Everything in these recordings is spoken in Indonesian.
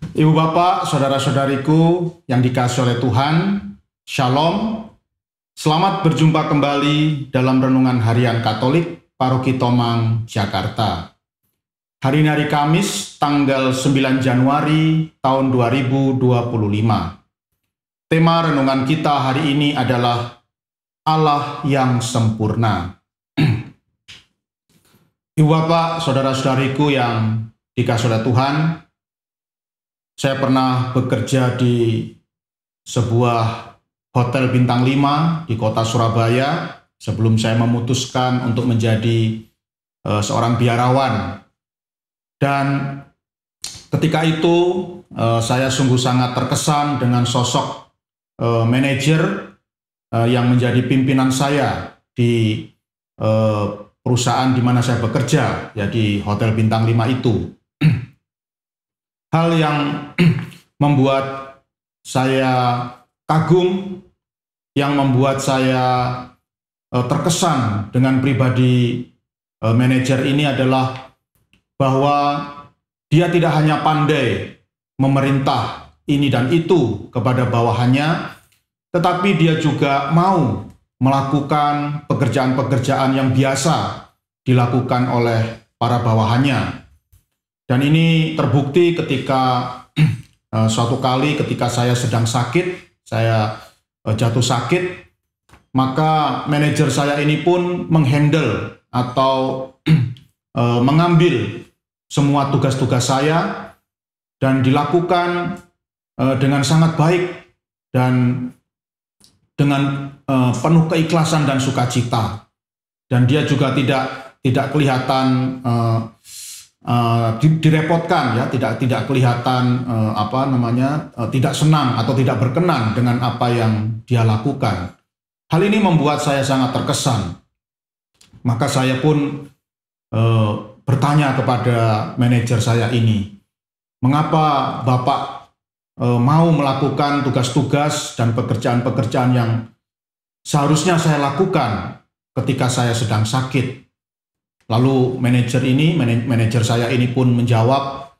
Ibu bapak, saudara-saudariku yang dikasihi oleh Tuhan, Shalom. Selamat berjumpa kembali dalam Renungan Harian Katolik Paroki Tomang, Jakarta. Hari ini hari Kamis, tanggal 9 Januari tahun 2025. Tema renungan kita hari ini adalah Allah yang sempurna. Ibu bapak, saudara-saudariku yang dikasihi oleh Tuhan, saya pernah bekerja di sebuah hotel bintang 5 di kota Surabaya sebelum saya memutuskan untuk menjadi seorang biarawan. Dan ketika itu saya sungguh sangat terkesan dengan sosok manajer yang menjadi pimpinan saya di perusahaan di mana saya bekerja, ya di hotel bintang 5 itu. Hal yang membuat saya kagum, yang membuat saya terkesan dengan pribadi manajer ini adalah bahwa dia tidak hanya pandai memerintah ini dan itu kepada bawahannya, tetapi dia juga mau melakukan pekerjaan-pekerjaan yang biasa dilakukan oleh para bawahannya. Dan ini terbukti ketika suatu kali ketika saya sedang sakit, saya jatuh sakit, maka manajer saya ini pun menghandle atau mengambil semua tugas-tugas saya dan dilakukan dengan sangat baik dan dengan penuh keikhlasan dan sukacita. Dan dia juga tidak kelihatan direpotkan, ya, tidak kelihatan tidak senang atau tidak berkenan dengan apa yang dia lakukan. Hal ini membuat saya sangat terkesan. Maka saya pun bertanya kepada manajer saya ini, mengapa Bapak mau melakukan tugas-tugas dan pekerjaan-pekerjaan yang seharusnya saya lakukan ketika saya sedang sakit? Lalu manajer saya ini pun menjawab,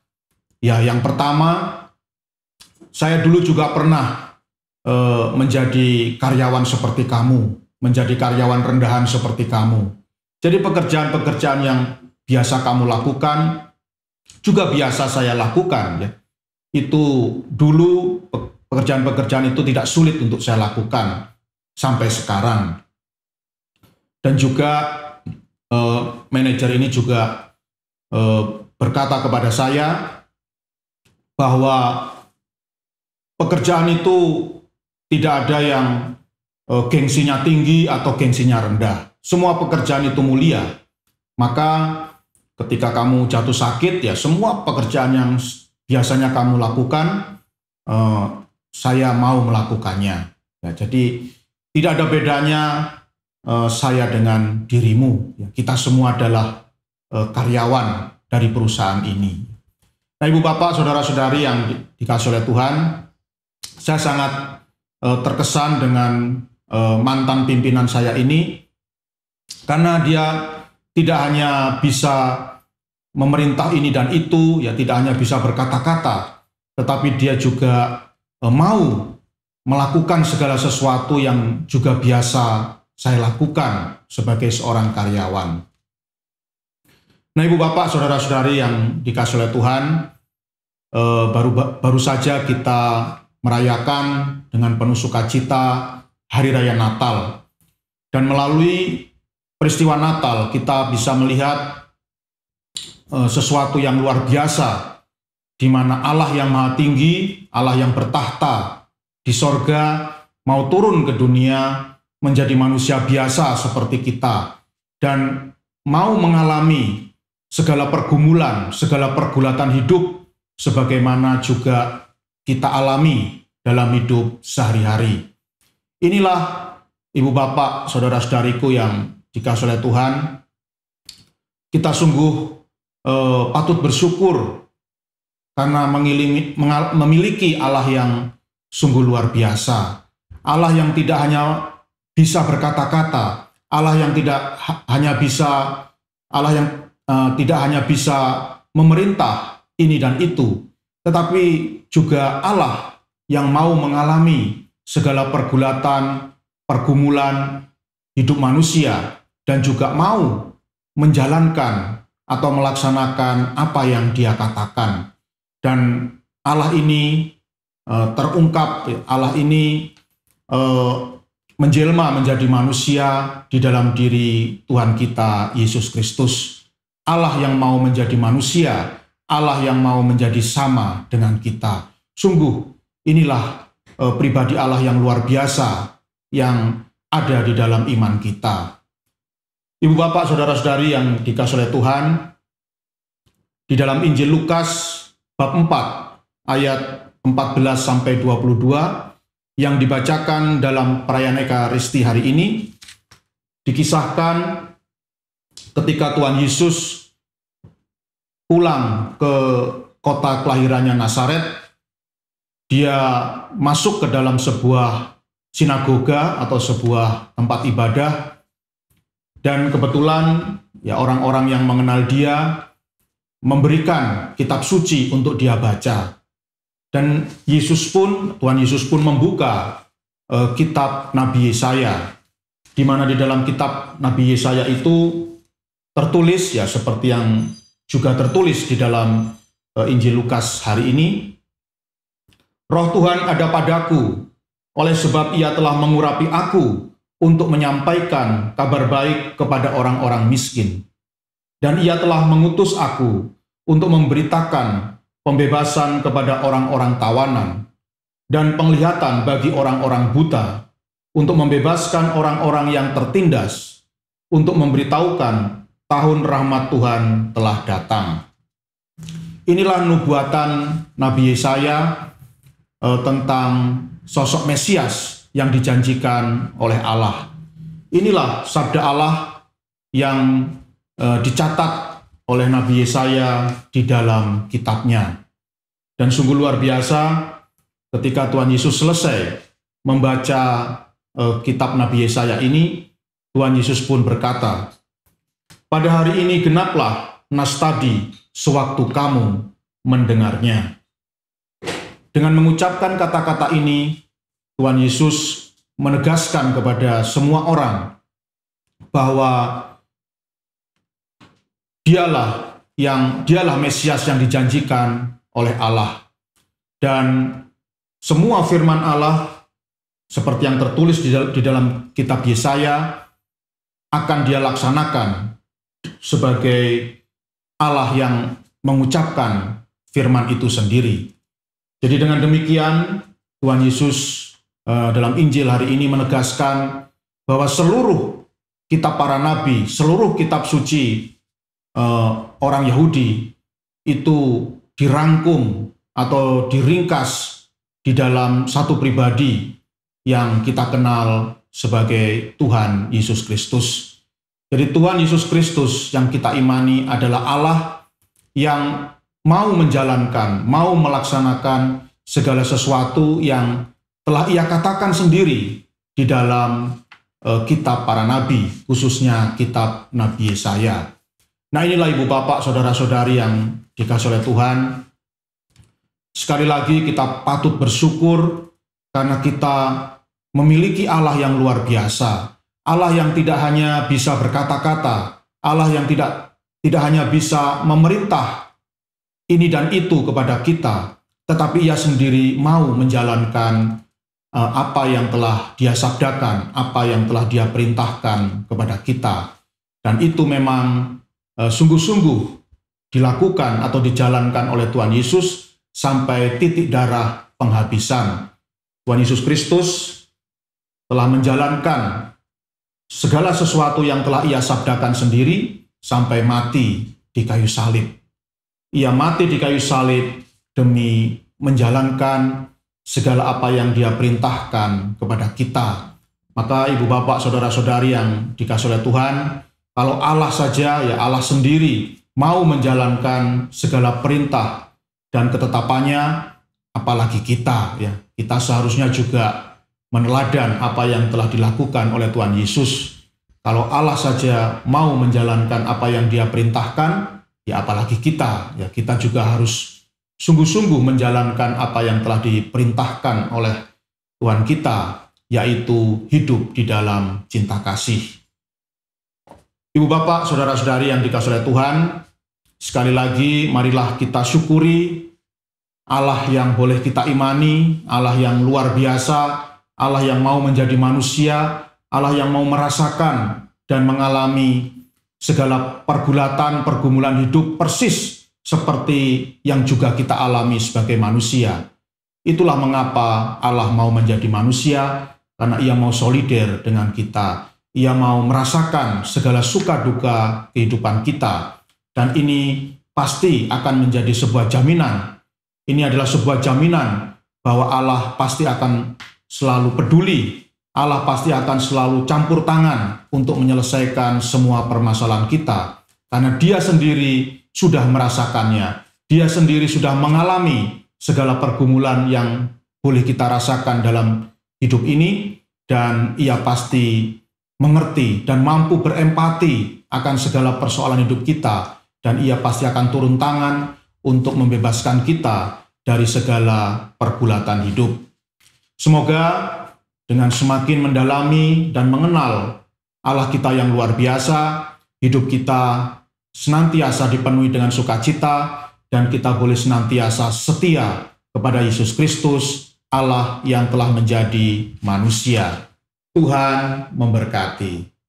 ya yang pertama, saya dulu juga pernah menjadi karyawan seperti kamu, menjadi karyawan rendahan seperti kamu. Jadi pekerjaan-pekerjaan yang biasa kamu lakukan, juga biasa saya lakukan. Ya. Itu dulu pekerjaan-pekerjaan itu tidak sulit untuk saya lakukan sampai sekarang. Dan juga manajer ini juga berkata kepada saya bahwa pekerjaan itu tidak ada yang gengsinya tinggi atau gengsinya rendah. Semua pekerjaan itu mulia. Maka ketika kamu jatuh sakit, ya semua pekerjaan yang biasanya kamu lakukan, saya mau melakukannya. Ya, jadi tidak ada bedanya saya dengan dirimu. Kita semua adalah karyawan dari perusahaan ini. Nah, ibu bapak, saudara-saudari yang dikasihi oleh Tuhan, saya sangat terkesan dengan mantan pimpinan saya ini, karena dia tidak hanya bisa memerintah ini dan itu, ya tidak hanya bisa berkata-kata, tetapi dia juga mau melakukan segala sesuatu yang juga biasa saya lakukan sebagai seorang karyawan. Nah, ibu bapak, saudara-saudari yang dikasihi oleh Tuhan, baru saja kita merayakan dengan penuh sukacita Hari Raya Natal. Dan melalui peristiwa Natal kita bisa melihat sesuatu yang luar biasa, di mana Allah yang Maha Tinggi, Allah yang bertahta di sorga, mau turun ke dunia menjadi manusia biasa seperti kita, dan mau mengalami segala pergumulan, segala pergulatan hidup, sebagaimana juga kita alami dalam hidup sehari-hari. Inilah ibu bapak, saudara-saudariku yang dikasihi oleh Tuhan, kita sungguh patut bersyukur karena memiliki Allah yang sungguh luar biasa. Allah yang tidak hanya bisa berkata-kata, Allah yang tidak hanya bisa memerintah ini dan itu, tetapi juga Allah yang mau mengalami segala pergulatan, pergumulan hidup manusia, dan juga mau menjalankan atau melaksanakan apa yang Dia katakan. Dan Allah ini terungkap, Allah ini menjelma menjadi manusia di dalam diri Tuhan kita Yesus Kristus. Allah yang mau menjadi manusia, Allah yang mau menjadi sama dengan kita. Sungguh inilah pribadi Allah yang luar biasa yang ada di dalam iman kita. Ibu bapak, saudara-saudari yang dikasihi oleh Tuhan, di dalam Injil Lukas bab 4 ayat 14-22 yang dibacakan dalam perayaan Ekaristi hari ini, dikisahkan ketika Tuhan Yesus pulang ke kota kelahirannya Nazaret. Dia masuk ke dalam sebuah sinagoga atau sebuah tempat ibadah, dan kebetulan ya orang-orang yang mengenal dia memberikan kitab suci untuk dia baca. Dan Tuhan Yesus pun membuka kitab Nabi Yesaya, di mana di dalam kitab Nabi Yesaya itu tertulis ya seperti yang juga tertulis di dalam Injil Lukas hari ini. Roh Tuhan ada padaku, oleh sebab Ia telah mengurapi aku untuk menyampaikan kabar baik kepada orang-orang miskin. Dan Ia telah mengutus aku untuk memberitakan pembebasan kepada orang-orang tawanan, dan penglihatan bagi orang-orang buta, untuk membebaskan orang-orang yang tertindas, untuk memberitahukan tahun rahmat Tuhan telah datang. Inilah nubuatan Nabi Yesaya tentang sosok Mesias yang dijanjikan oleh Allah. Inilah sabda Allah yang dicatat oleh Nabi Yesaya di dalam kitabnya. Dan sungguh luar biasa ketika Tuhan Yesus selesai membaca kitab Nabi Yesaya ini, Tuhan Yesus pun berkata, "Pada hari ini genaplah nas tadi sewaktu kamu mendengarnya." Dengan mengucapkan kata-kata ini, Tuhan Yesus menegaskan kepada semua orang bahwa Dialah Mesias yang dijanjikan oleh Allah. Dan semua firman Allah seperti yang tertulis di dalam kitab Yesaya akan Dia laksanakan sebagai Allah yang mengucapkan firman itu sendiri. Jadi dengan demikian Tuhan Yesus dalam Injil hari ini menegaskan bahwa seluruh kitab para nabi, seluruh kitab suci orang Yahudi itu dirangkum atau diringkas di dalam satu pribadi yang kita kenal sebagai Tuhan Yesus Kristus. Jadi Tuhan Yesus Kristus yang kita imani adalah Allah yang mau menjalankan, mau melaksanakan segala sesuatu yang telah Ia katakan sendiri di dalam kitab para nabi, khususnya kitab Nabi Yesaya. Nah, inilah ibu bapak, saudara-saudari yang dikasihi oleh Tuhan. Sekali lagi kita patut bersyukur karena kita memiliki Allah yang luar biasa. Allah yang tidak hanya bisa berkata-kata, Allah yang tidak hanya bisa memerintah ini dan itu kepada kita, tetapi Ia sendiri mau menjalankan apa yang telah Dia sabdakan, apa yang telah Dia perintahkan kepada kita. Dan itu memang sungguh-sungguh dilakukan atau dijalankan oleh Tuhan Yesus sampai titik darah penghabisan. Tuhan Yesus Kristus telah menjalankan segala sesuatu yang telah Ia sabdakan sendiri sampai mati di kayu salib. Ia mati di kayu salib demi menjalankan segala apa yang Dia perintahkan kepada kita. Maka ibu bapak, saudara-saudari yang dikasihi oleh Tuhan, kalau Allah saja, ya Allah sendiri mau menjalankan segala perintah dan ketetapannya, apalagi kita, ya kita seharusnya juga meneladan apa yang telah dilakukan oleh Tuhan Yesus. Kalau Allah saja mau menjalankan apa yang Dia perintahkan, ya apalagi kita, ya kita juga harus sungguh-sungguh menjalankan apa yang telah diperintahkan oleh Tuhan kita, yaitu hidup di dalam cinta kasih. Ibu bapak, saudara-saudari yang dikasihi oleh Tuhan, sekali lagi marilah kita syukuri Allah yang boleh kita imani, Allah yang luar biasa, Allah yang mau menjadi manusia, Allah yang mau merasakan dan mengalami segala pergulatan, pergumulan hidup persis seperti yang juga kita alami sebagai manusia. Itulah mengapa Allah mau menjadi manusia, karena Ia mau solider dengan kita. Ia mau merasakan segala suka duka kehidupan kita. Dan ini pasti akan menjadi sebuah jaminan. Ini adalah sebuah jaminan bahwa Allah pasti akan selalu peduli. Allah pasti akan selalu campur tangan untuk menyelesaikan semua permasalahan kita. Karena Dia sendiri sudah merasakannya. Dia sendiri sudah mengalami segala pergumulan yang boleh kita rasakan dalam hidup ini. Dan Ia pasti mengerti dan mampu berempati akan segala persoalan hidup kita. Dan Ia pasti akan turun tangan untuk membebaskan kita dari segala pergulatan hidup. Semoga dengan semakin mendalami dan mengenal Allah kita yang luar biasa, hidup kita senantiasa dipenuhi dengan sukacita, dan kita boleh senantiasa setia kepada Yesus Kristus, Allah yang telah menjadi manusia. Tuhan memberkati.